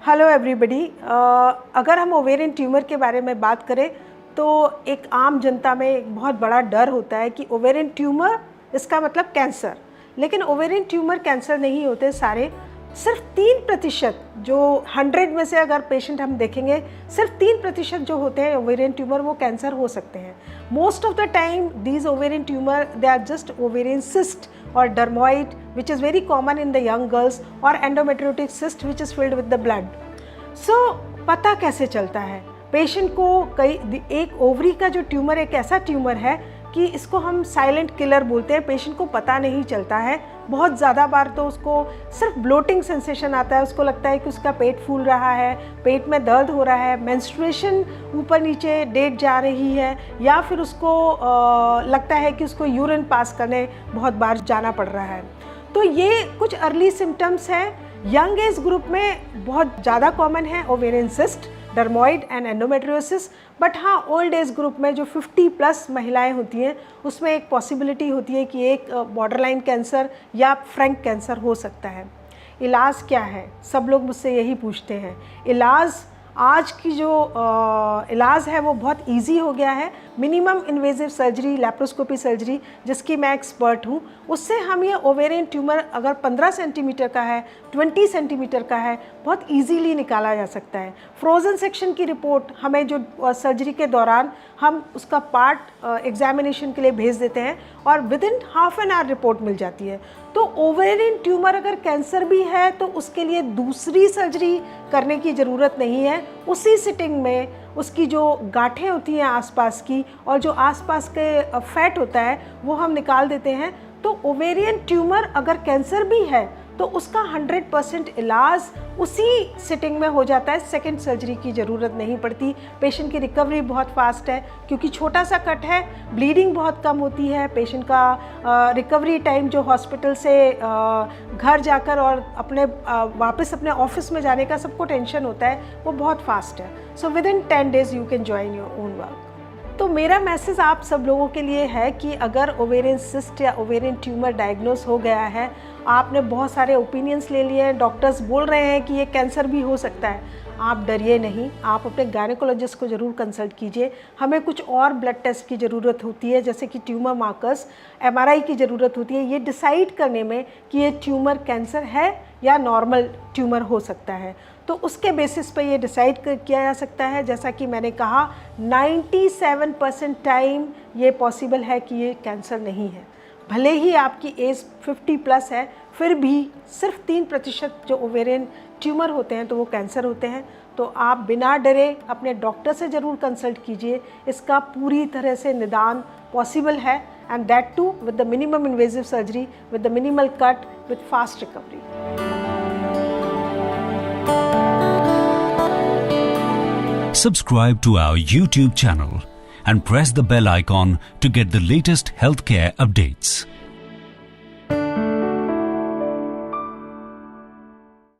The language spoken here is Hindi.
Hello everybody. अगर हम ओवेरियन ट्यूमर के बारे में बात करें तो एक आम जनता में एक बहुत बड़ा डर होता है कि ओवेरियन ट्यूमर इसका मतलब कैंसर, लेकिन ओवेरियन ट्यूमर कैंसर नहीं होते सारे। सिर्फ 3% जो 100 में से अगर पेशेंट हम देखेंगे, सिर्फ 3% जो होते हैं ओवेरियन ट्यूमर वो कैंसर हो सकते हैं। Most of the time these ovarian tumour they are just ovarian cyst or dermoid which is very common in the young girls or endometriotic cyst which is filled with the blood. So पता कैसे चलता है पेशेंट को? एक ओवरी का जो ट्यूमर एक ऐसा ट्यूमर है कि इसको हम साइलेंट किलर बोलते हैं। पेशेंट को पता नहीं चलता है। बहुत ज़्यादा बार तो उसको सिर्फ ब्लोटिंग सेंसेशन आता है, उसको लगता है कि उसका पेट फूल रहा है, पेट में दर्द हो रहा है, मेंस्ट्रुएशन ऊपर नीचे डेट जा रही है, या फिर उसको लगता है कि उसको यूरिन पास करने बहुत बार जाना पड़ रहा है। तो ये कुछ अर्ली सिम्टम्स हैं। यंग एज ग्रुप में बहुत ज़्यादा कॉमन है ovarian cyst, dermoid and endometriosis. But हाँ, ओल्ड एज ग्रुप में जो 50+ महिलाएं होती हैं उसमें एक पॉसिबिलिटी होती है कि एक बॉर्डरलाइन कैंसर या फ्रैंक कैंसर हो सकता है। इलाज क्या है? सब लोग मुझसे यही पूछते हैं। आज की जो इलाज है वो बहुत इजी हो गया है। Minimum invasive surgery, laparoscopy surgery, जिसकी मैं एक्सपर्ट हूँ, उससे हम ये ओवेरियन ट्यूमर अगर 15 सेंटीमीटर का है, 20 सेंटीमीटर का है, बहुत इजीली निकाला जा सकता है। फ्रोज़न सेक्शन की रिपोर्ट हमें जो सर्जरी के दौरान हम उसका पार्ट एग्जामिनेशन के लिए भेज देते हैं और within half an hour report मिल जाती है। तो ओवेरियन ट्यूमर अगर कैंसर भी है तो उसके लिए दूसरी सर्जरी करने की ज़रूरत नहीं है। उसी सिटिंग में उसकी जो गांठें होती हैं आसपास की और जो आसपास के फैट होता है वो हम निकाल देते हैं। तो ओवेरियन ट्यूमर अगर कैंसर भी है तो उसका 100% इलाज उसी सिटिंग में हो जाता है। सेकंड सर्जरी की ज़रूरत नहीं पड़ती। पेशेंट की रिकवरी बहुत फास्ट है क्योंकि छोटा सा कट है, ब्लीडिंग बहुत कम होती है। पेशेंट का रिकवरी टाइम जो हॉस्पिटल से घर जाकर और वापस अपने ऑफिस में जाने का सबको टेंशन होता है, वो बहुत फास्ट है। सो within 10 days you can join your own work. तो मेरा मैसेज आप सब लोगों के लिए है कि अगर ओवेरियन सिस्ट या ओवेरियन ट्यूमर डायग्नोस हो गया है, आपने बहुत सारे ओपिनियंस ले लिए हैं, डॉक्टर्स बोल रहे हैं कि ये कैंसर भी हो सकता है, आप डरिए नहीं। आप अपने गायनेकोलॉजिस्ट को ज़रूर कंसल्ट कीजिए। हमें कुछ और ब्लड टेस्ट की ज़रूरत होती है, जैसे कि ट्यूमर मार्कर्स, MRI की ज़रूरत होती है, ये डिसाइड करने में कि ये ट्यूमर कैंसर है या नॉर्मल ट्यूमर हो सकता है। तो उसके बेसिस पे ये डिसाइड किया जा सकता है। जैसा कि मैंने कहा, 97% टाइम ये पॉसिबल है कि ये कैंसर नहीं है। भले ही आपकी एज 50+ है, फिर भी सिर्फ 3% जो ओवेरियन ट्यूमर होते हैं तो वो कैंसर होते हैं। तो आप बिना डरे अपने डॉक्टर से ज़रूर कंसल्ट कीजिए। इसका पूरी तरह से निदान पॉसिबल है, and that too with the minimum invasive surgery, with the minimal cut, with fast recovery. Subscribe to our YouTube channel and press the bell icon to get the latest healthcare updates.